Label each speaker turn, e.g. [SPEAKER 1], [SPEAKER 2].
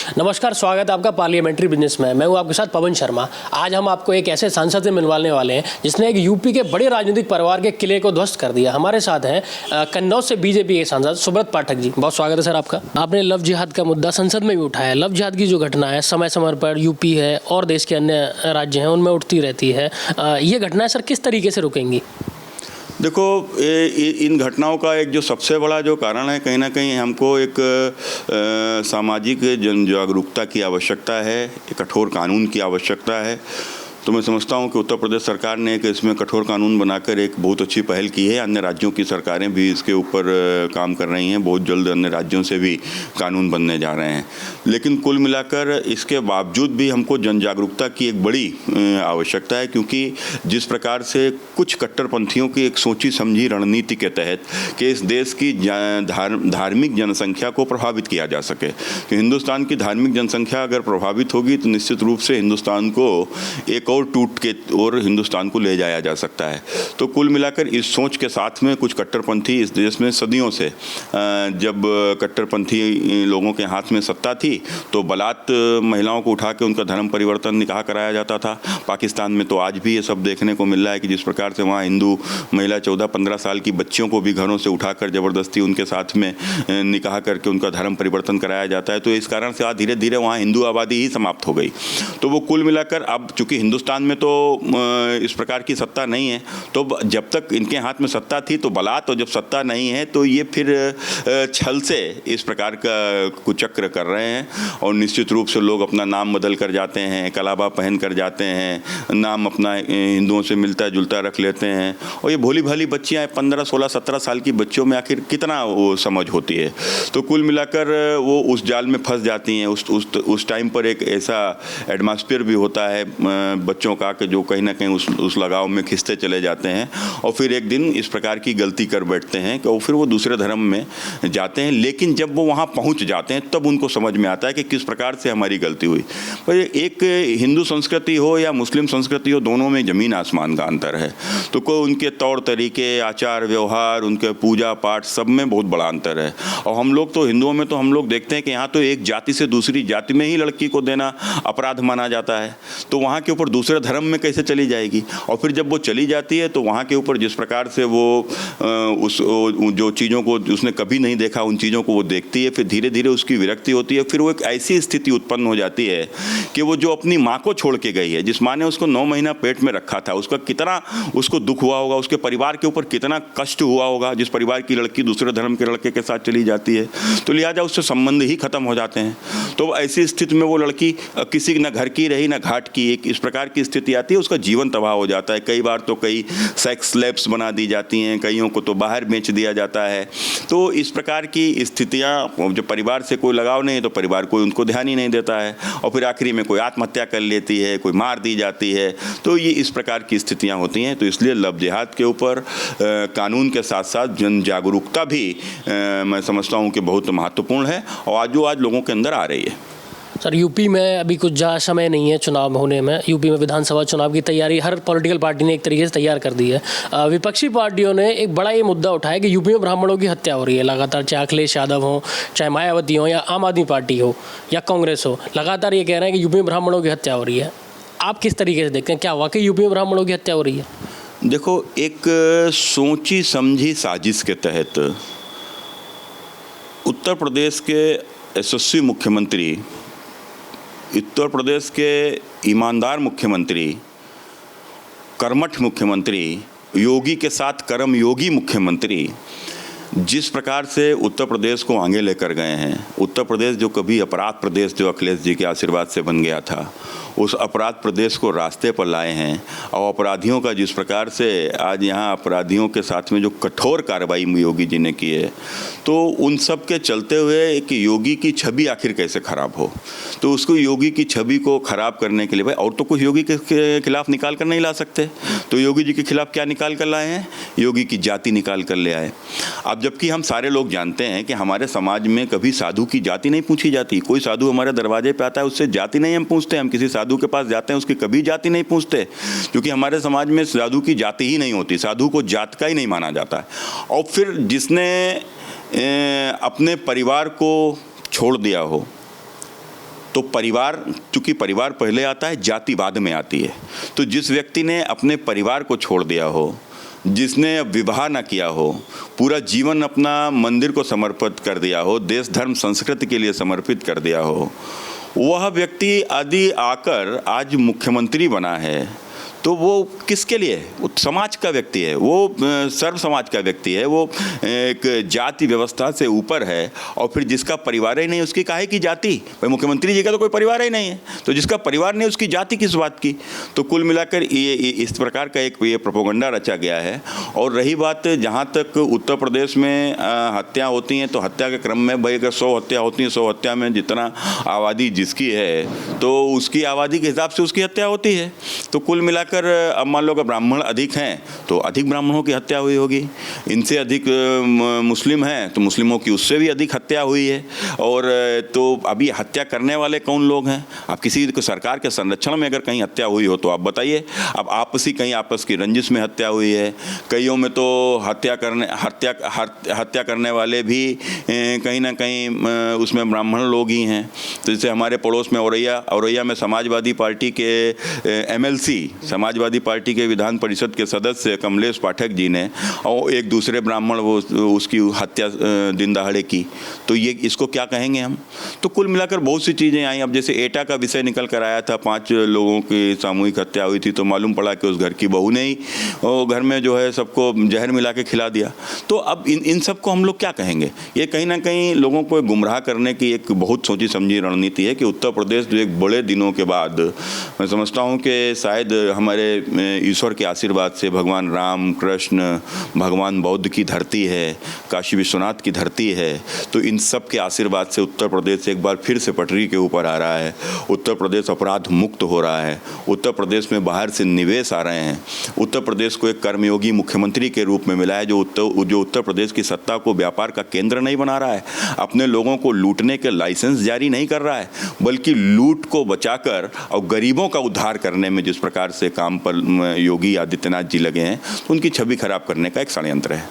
[SPEAKER 1] नमस्कार, स्वागत है आपका पार्लियामेंट्री बिजनेस में। मैं हूं आपके साथ पवन शर्मा। आज हम आपको एक ऐसे सांसद से मिलवाने वाले हैं जिसने एक यूपी के बड़े राजनीतिक परिवार के किले को ध्वस्त कर दिया। हमारे साथ हैं कन्नौज से बीजेपी के सांसद सुब्रत पाठक जी। बहुत स्वागत है सर आपका। आपने लव जिहाद का मुद्दा संसद में भी उठाया। लव जिहाद की जो घटना है समय समय पर यूपी है और देश के अन्य राज्य हैं उनमें उठती रहती है। ये घटनाएं सर किस तरीके से रुकेंगी?
[SPEAKER 2] देखो, इन घटनाओं का एक जो सबसे बड़ा जो कारण है, कहीं ना कहीं हमको एक सामाजिक जन जागरूकता की आवश्यकता है, एक कठोर कानून की आवश्यकता है। तो मैं समझता हूं कि उत्तर प्रदेश सरकार ने एक इसमें कठोर कानून बनाकर एक बहुत अच्छी पहल की है। अन्य राज्यों की सरकारें भी इसके ऊपर काम कर रही हैं। बहुत जल्द अन्य राज्यों से भी कानून बनने जा रहे हैं। लेकिन कुल मिलाकर इसके बावजूद भी हमको जन जागरूकता की एक बड़ी आवश्यकता है, क्योंकि जिस प्रकार से कुछ कट्टरपंथियों की एक सोची समझी रणनीति के तहत कि इस देश की धार्मिक जनसंख्या को प्रभावित किया जा सके, कि हिंदुस्तान की धार्मिक जनसंख्या अगर प्रभावित होगी तो निश्चित रूप से हिंदुस्तान को एक और टूट के और हिंदुस्तान को ले जाया जा सकता है। तो कुल मिलाकर इस सोच के साथ में कुछ कट्टरपंथी इस देश में सदियों से, जब कट्टरपंथी लोगों के हाथ में सत्ता थी तो बलात् महिलाओं को उठा के उनका धर्म परिवर्तन निकाह कराया जाता था। पाकिस्तान में तो आज भी ये सब देखने को मिल रहा है कि जिस प्रकार से वहाँ हिंदू महिला 14-15 साल की बच्चियों को भी घरों से उठाकर ज़बरदस्ती उनके साथ में निकाह करके उनका धर्म परिवर्तन कराया जाता है। तो इस कारण से आज धीरे धीरे वहाँ हिंदू आबादी ही समाप्त हो गई। तो वो कुल मिलाकर अब चूँकि हिंदुस्तान में तो इस प्रकार की सत्ता नहीं है, तो जब तक इनके हाथ में सत्ता थी तो बलात्, और जब सत्ता नहीं है तो ये फिर छल से इस प्रकार का कुचक्र कर रहे हैं। और निश्चित रूप से लोग अपना नाम बदल कर जाते हैं, कलाबा पहन कर जाते हैं, नाम अपना हिंदुओं से मिलता जुलता रख लेते हैं। और ये भोली भाली बच्चियाँ 15, 16, 17 साल की बच्चियों में आखिर कितना वो समझ होती है। तो कुल मिलाकर वो उस जाल में फंस जाती हैं। उस टाइम पर एक ऐसा एटमॉस्फेयर भी होता है बच्चों का कि जो कहीं ना कहीं उस लगाव में खिंचते चले जाते हैं और फिर एक दिन इस प्रकार की गलती कर बैठते हैं कि फिर वो दूसरे धर्म में जाते हैं। लेकिन जब वो वहाँ पहुँच जाते हैं तब उनको समझ में आता है कि किस प्रकार से हमारी गलती हुई। पर एक हिंदू संस्कृति हो या मुस्लिम संस्कृति हो, दोनों में ज़मीन आसमान का अंतर है। तो कोई उनके तौर तरीके, आचार व्यवहार, उनके पूजा पाठ, सब में बहुत बड़ा अंतर है। और हम लोग तो हिंदुओं में तो हम लोग देखते हैं कि यहाँ तो एक जाति से दूसरी जाति में ही लड़की को देना अपराध माना जाता है। तो वहाँ के ऊपर दूसरे धर्म में कैसे चली जाएगी? और फिर जब वो चली जाती है तो वहाँ के ऊपर जिस प्रकार से वो जो चीज़ों को उसने कभी नहीं देखा उन चीज़ों को वो देखती है, फिर धीरे धीरे उसकी विरक्ति होती है। फिर वो एक ऐसी स्थिति उत्पन्न हो जाती है कि वो जो अपनी माँ को छोड़ के गई है, जिस माँ ने उसको 9 महीना पेट में रखा था, उसका कितना उसको दुख हुआ होगा, उसके परिवार के ऊपर कितना कष्ट हुआ होगा। जिस परिवार की लड़की दूसरे धर्म के लड़के के साथ चली जाती है तो लिहाजा उससे संबंध ही खत्म हो जाते हैं। तो ऐसी स्थिति में वो लड़की किसी न घर की रही न घाट की, एक इस प्रकार की स्थिति आती है, उसका जीवन तबाह हो जाता है। कई बार तो कई सेक्स स्लेव्स बना दी जाती हैं, कईयों को तो बाहर बेच दिया जाता है। तो इस प्रकार की स्थितियाँ, जो परिवार से कोई लगाव नहीं है तो परिवार कोई उनको ध्यान ही नहीं देता है, और फिर आखिरी में कोई आत्महत्या कर लेती है, कोई मार दी जाती है। तो ये इस प्रकार की स्थितियाँ होती हैं। तो इसलिए लव जिहाद के ऊपर कानून के साथ साथ जन जागरूकता भी मैं समझता हूँ कि बहुत महत्वपूर्ण है और आज लोगों के अंदर आ रही है।
[SPEAKER 1] सर, यूपी में अभी कुछ समय नहीं है चुनाव होने में। यूपी में विधानसभा चुनाव की तैयारी हर पॉलिटिकल पार्टी ने एक तरीके से तैयार कर दी है। विपक्षी पार्टियों ने एक बड़ा ये मुद्दा उठाया कि यूपी में ब्राह्मणों की हत्या हो रही है लगातार, चाहे अखिलेश यादव हो, चाहे मायावती हो, या आम आदमी पार्टी हो या कांग्रेस हो, लगातार ये कह रहे हैं कि यूपी में ब्राह्मणों की हत्या हो रही है। आप किस तरीके से देखते हैं, क्या वाकई यूपी में ब्राह्मणों की हत्या हो रही है?
[SPEAKER 2] देखो, एक सोची समझी साजिश के तहत उत्तर प्रदेश के यशस्वी मुख्यमंत्री, उत्तर प्रदेश के ईमानदार मुख्यमंत्री, कर्मठ मुख्यमंत्री, योगी के साथ कर्मयोगी मुख्यमंत्री, जिस प्रकार से उत्तर प्रदेश को आगे लेकर गए हैं, उत्तर प्रदेश जो कभी अपराध प्रदेश जो अखिलेश जी के आशीर्वाद से बन गया था, उस अपराध प्रदेश को रास्ते पर लाए हैं। और अपराधियों का जिस प्रकार से आज यहाँ अपराधियों के साथ में जो कठोर कार्रवाई योगी जी ने की है, तो उन सब के चलते हुए एक योगी की छवि आखिर कैसे खराब हो। तो उसको योगी की छवि को खराब करने के लिए भाई और तो कुछ योगी के खिलाफ निकाल कर नहीं ला सकते, तो योगी जी के खिलाफ क्या निकाल कर लाए हैं? योगी की जाति निकाल कर ले आए। अब जबकि हम सारे लोग जानते हैं कि हमारे समाज में कभी साधु की जाति नहीं पूछी जाती। कोई साधु हमारे दरवाजे पे आता है उससे जाति नहीं हम पूछते। हम किसी साधु के पास जाते हैं उसकी कभी जाति नहीं पूछते, क्योंकि हमारे समाज में साधु की जाति ही नहीं होती, साधु को जात का ही नहीं माना जाता है। और फिर जिसने अपने परिवार को छोड़ दिया हो, तो परिवार, चूंकि परिवार पहले आता है, जाति बाद में आती है। तो जिस व्यक्ति ने अपने परिवार को छोड़ दिया हो, जिसने विवाह न किया हो, पूरा जीवन अपना मंदिर को समर्पित कर दिया हो, देश धर्म संस्कृति के लिए समर्पित कर दिया हो, वह व्यक्ति आदि आकर आज मुख्यमंत्री बना है, तो वो किसके लिए? वो समाज का व्यक्ति है, वो सर्व समाज का व्यक्ति है, वो एक जाति व्यवस्था से ऊपर है। और फिर जिसका परिवार ही नहीं, उसकी काहे की जाति? भाई मुख्यमंत्री जी का तो कोई परिवार ही नहीं है, तो जिसका परिवार नहीं, उसकी जाति किस बात की? तो कुल मिलाकर ये इस प्रकार का एक ये प्रोपोगंडा रचा गया है। और रही बात जहाँ तक उत्तर प्रदेश में हत्या होती हैं, तो हत्या के क्रम में भाई अगर 100 हत्या होती हैं, 100 हत्या में जितना आबादी जिसकी है, तो उसकी आबादी के हिसाब से उसकी हत्या होती है। तो कुल मिलाकर अब मान लो अगर ब्राह्मण अधिक हैं तो अधिक ब्राह्मणों की हत्या हुई होगी, इनसे अधिक मुस्लिम हैं तो मुस्लिमों की उससे भी अधिक हत्या हुई है। और तो अभी हत्या करने वाले कौन लोग हैं? अब किसी सरकार के संरक्षण में अगर कहीं हत्या हुई हो तो आप बताइए। अब कहीं आपस की रंजिश में हत्या हुई है, कईयों में तो हत्या करने वाले भी कहीं ना कहीं उसमें ब्राह्मण लोग ही हैं। तो जैसे हमारे पड़ोस में औरैया में समाजवादी पार्टी के MLC, समाजवादी पार्टी के विधान परिषद के सदस्य कमलेश पाठक जी ने और एक दूसरे ब्राह्मण उसकी हत्या दिन दहाड़े की। तो ये इसको क्या कहेंगे हम? तो कुल मिलाकर बहुत सी चीज़ें आई। अब जैसे एटा का विषय निकल कर आया था, 5 लोगों की सामूहिक हत्या हुई थी, तो मालूम पड़ा कि उस घर की बहू ने ही घर में जो है सबको जहर मिला के खिला दिया। तो अब इन सब को हम लोग क्या कहेंगे? ये कहीं ना कहीं लोगों को गुमराह करने की एक बहुत सोची समझी रणनीति है कि उत्तर प्रदेश जो एक बड़े दिनों के बाद, मैं समझता हूँ कि शायद हमारे ईश्वर के आशीर्वाद से, भगवान राम कृष्ण, भगवान बौद्ध की धरती है, काशी विश्वनाथ की धरती है, तो इन सब के आशीर्वाद से उत्तर प्रदेश एक बार फिर से पटरी के ऊपर आ रहा है। उत्तर प्रदेश अपराध मुक्त हो रहा है। उत्तर प्रदेश में बाहर से निवेश आ रहे हैं। उत्तर प्रदेश को एक कर्मयोगी मुख्यमंत्री के रूप में मिला है, जो उत्तर प्रदेश की सत्ता को व्यापार का केंद्र नहीं बना रहा है, अपने लोगों को लूटने के लाइसेंस जारी नहीं कर रहा है, बल्कि लूट को बचाकर और गरीबों का उद्धार करने में जिस प्रकार से काम पर योगी आदित्यनाथ जी लगे हैं, तो उनकी छवि खराब करने का एक षड्यंत्र है।